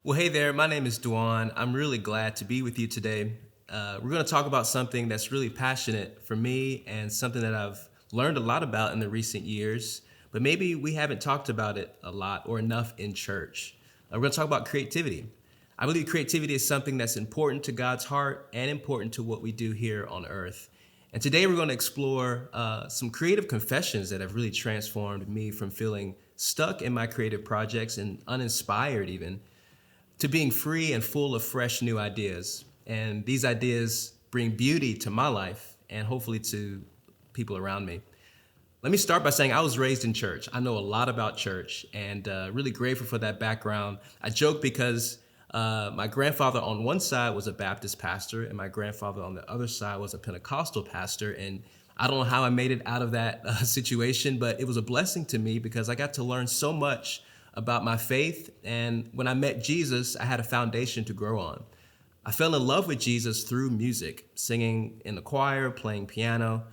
Well, hey there, my name is Dwan. I'm really glad to be with you today. We're going to talk about something that's really passionate for me and something that I've learned a lot about in the recent years, but maybe we haven't talked about it a lot or enough in church. We're going to talk about creativity. I believe creativity is something that's important to God's heart and important to what we do here on earth. And today we're going to explore some creative confessions that have really transformed me from feeling stuck in my creative projects and uninspired even, to being free and full of fresh new ideas. And these ideas bring beauty to my life and hopefully to people around me. Let me start by saying I was raised in church. I know a lot about church and really grateful for that background. I joke because my grandfather on one side was a Baptist pastor and my grandfather on the other side was a Pentecostal pastor. And I don't know how I made it out of that situation, but it was a blessing to me because I got to learn so much about my faith, and when I met Jesus, I had a foundation to grow on. I fell in love with Jesus through music, singing in the choir, playing piano.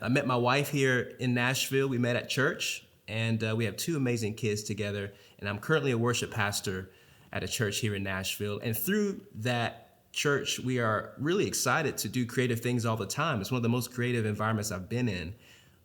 I met my wife here in Nashville. We met at church, and we have two amazing kids together, and I'm currently a worship pastor at a church here in Nashville. And through that church, we are really excited to do creative things all the time. It's one of the most creative environments I've been in.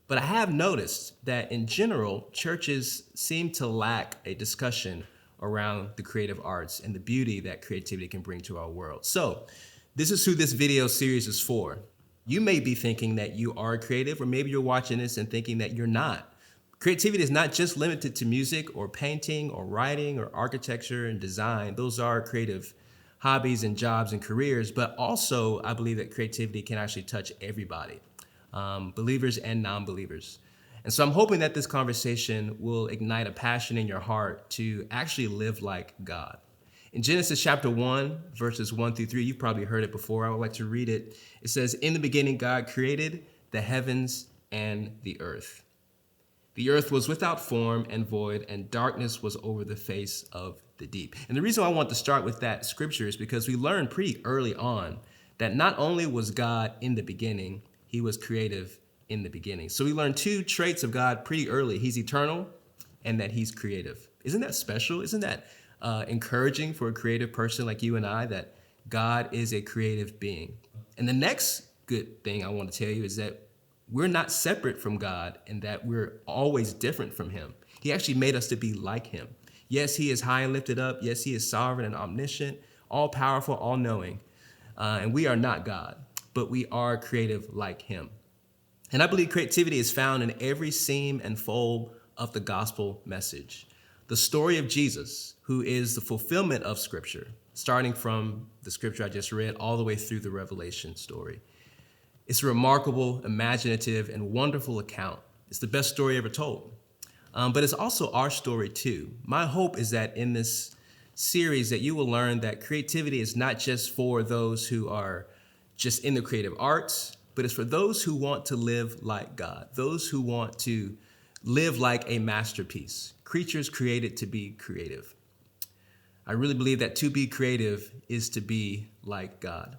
But I have noticed that in general, churches seem to lack a discussion around the creative arts and the beauty that creativity can bring to our world. So this is who this video series is for. You may be thinking that you are creative, or maybe you're watching this and thinking that you're not. Creativity is not just limited to music or painting or writing or architecture and design. Those are creative hobbies and jobs and careers, but also I believe that creativity can actually touch everybody. Believers and non-believers. And so I'm hoping that this conversation will ignite a passion in your heart to actually live like God. In Genesis chapter 1, verses 1 through 3, you've probably heard it before. I would like to read it. It says, "In the beginning, God created the heavens and the earth. The earth was without form and void, and darkness was over the face of the deep." And the reason I want to start with that scripture is because we learned pretty early on that not only was God in the beginning, he was creative in the beginning. So we learned two traits of God pretty early. He's eternal and that he's creative. Isn't that special? Isn't that encouraging for a creative person like you and I, that God is a creative being? And the next good thing I want to tell you is that we're not separate from God and that we're always different from him. He actually made us to be like him. Yes, he is high and lifted up. Yes, he is sovereign and omniscient, all powerful, all knowing. And we are not God, but we are creative like him. And I believe creativity is found in every seam and fold of the gospel message. The story of Jesus, who is the fulfillment of scripture, starting from the scripture I just read all the way through the Revelation story. It's a remarkable, imaginative, and wonderful account. It's the best story ever told. But it's also our story too. My hope is that in this series that you will learn that creativity is not just for those who are just in the creative arts, but it's for those who want to live like God, those who want to live like a masterpiece, creatures created to be creative. I really believe that to be creative is to be like God.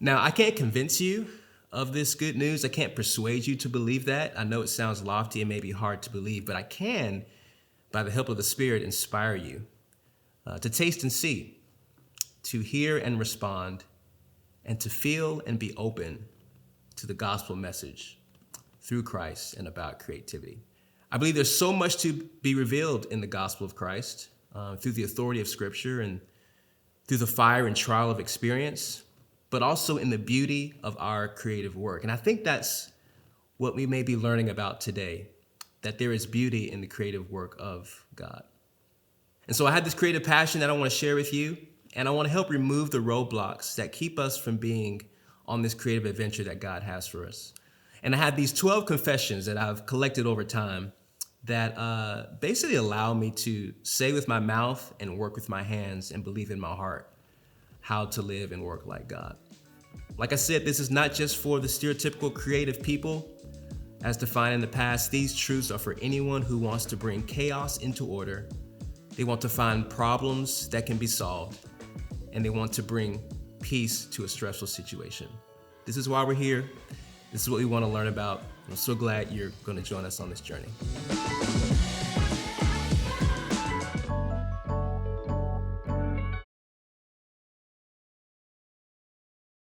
Now, I can't convince you of this good news. I can't persuade you to believe that. I know it sounds lofty and maybe hard to believe, but I can, by the help of the Spirit, inspire you to taste and see, to hear and respond, and to feel and be open to the gospel message through Christ and about creativity. I believe there's so much to be revealed in the gospel of Christ through the authority of Scripture and through the fire and trial of experience, but also in the beauty of our creative work. And I think that's what we may be learning about today, that there is beauty in the creative work of God. And so I had this creative passion that I want to share with you. And I want to help remove the roadblocks that keep us from being on this creative adventure that God has for us. And I have these 12 confessions that I've collected over time that basically allow me to say with my mouth and work with my hands and believe in my heart how to live and work like God. Like I said, this is not just for the stereotypical creative people as defined in the past. These truths are for anyone who wants to bring chaos into order. They want to find problems that can be solved, and they want to bring peace to a stressful situation. This is why we're here. This is what we want to learn about. I'm so glad you're going to join us on this journey.